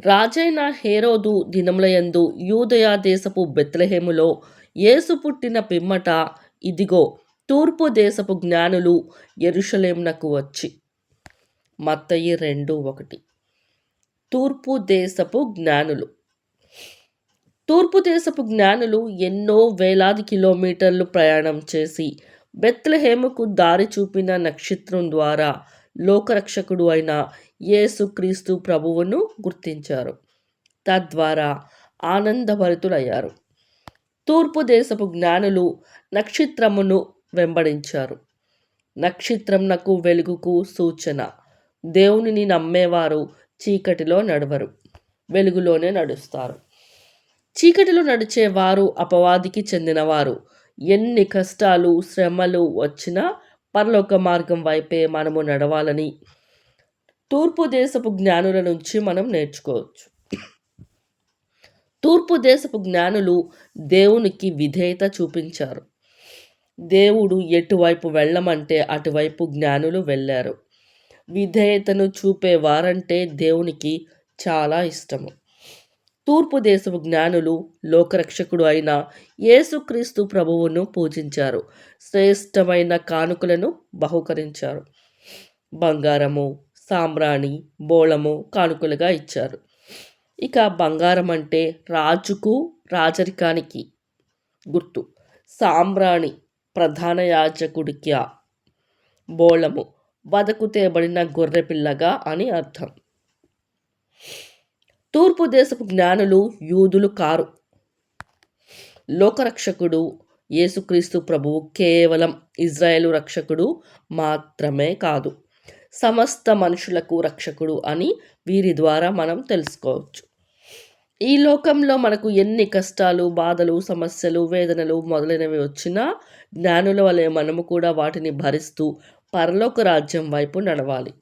రాజైన హేరోదు దినములయందు యూదయ దేశపు బెత్లెహేములో యేసు పుట్టిన పిమ్మట ఇదిగో తూర్పు దేశపు జ్ఞానులు యెరూషలేమునకు వచ్చి. మత్తయి 2:1. తూర్పు దేశపు జ్ఞానులు. తూర్పు దేశపు జ్ఞానులు ఎన్నో వేలాది కిలోమీటర్లు ప్రయాణం చేసి బెత్లెహేముకు దారి చూపిన నక్షత్రం ద్వారా లోకరక్షకుడు అయిన యేసుక్రీస్తు ప్రభువును గుర్తించారు. తద్వారా ఆనందభరితులయ్యారు. తూర్పు దేశపు జ్ఞానులు నక్షత్రమును వెంబడించారు. నక్షత్రంనకు వెలుగుకు సూచన. దేవునిని నమ్మేవారు చీకటిలో నడవరు, వెలుగులోనే నడుస్తారు. చీకటిలో నడిచేవారు అపవాదికి చెందినవారు. ఎన్ని కష్టాలు శ్రమలు వచ్చినా పరలోక మార్గం వైపే మనము నడవాలని తూర్పు దేశపు జ్ఞానుల నుంచి మనం నేర్చుకోవచ్చు. తూర్పు దేశపు జ్ఞానులు దేవునికి విధేయత చూపించారు. దేవుడు ఎటువైపు వెళ్ళమంటే అటువైపు జ్ఞానులు వెళ్ళారు. విధేయతను చూపేవారంటే దేవునికి చాలా ఇష్టము. తూర్పు దేశపు జ్ఞానులు లోకరక్షకుడు అయిన యేసుక్రీస్తు ప్రభువును పూజించారు. శ్రేష్టమైన కానుకలను బహుకరించారు. బంగారము, సాంబ్రాణి, బోళము కానుకలుగా ఇచ్చారు. ఇక బంగారం అంటే రాజుకు రాజరికానికి గుర్తు. సాంబ్రాణి ప్రధాన యాజకుడికి, బోళము వదకు తేబడిన గొర్రెపిల్లగా అని అర్థం. తూర్పు దేశపు జ్ఞానులు యూదులు కారు. లోకరక్షకుడు యేసుక్రీస్తు ప్రభువు కేవలం ఇజ్రాయేలు రక్షకుడు మాత్రమే కాదు, సమస్త మనుషులకు రక్షకుడు అని వీరి ద్వారా మనం తెలుసుకోవచ్చు. ఈ లోకంలో మనకు ఎన్ని కష్టాలు, బాధలు, సమస్యలు, వేదనలు మొదలైనవి వచ్చినా జ్ఞానుల వలె మనము కూడా వాటిని భరిస్తూ పరలోక రాజ్యం వైపు నడవాలి.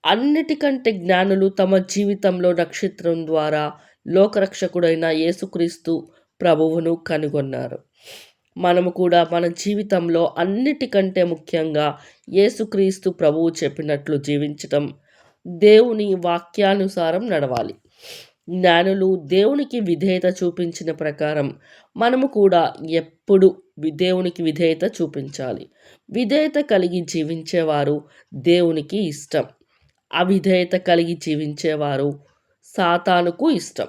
అన్నిటికంటే జ్ఞానులు తమ జీవితంలో నక్షత్రం ద్వారా లోకరక్షకుడైన యేసుక్రీస్తు ప్రభువును కనుగొన్నారు. మనము కూడా మన జీవితంలో అన్నిటికంటే ముఖ్యంగా యేసుక్రీస్తు ప్రభువు చెప్పినట్లు జీవించటం, దేవుని వాక్యానుసారం నడవాలి. జ్ఞానులు దేవునికి విధేయత చూపించిన ప్రకారం మనము కూడా ఎప్పుడు దేవునికి విధేయత చూపించాలి. విధేయత కలిగి జీవించేవారు దేవునికి ఇష్టం. అవిధేయత కలిగి జీవించేవారు సాతానుకు ఇష్టం.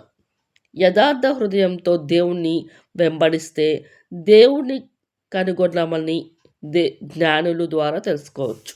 యథార్థ హృదయంతో దేవుణ్ణి వెంబడిస్తే దేవుని కనుగొనమని జ్ఞానుల ద్వారా తెలుసుకోవచ్చు.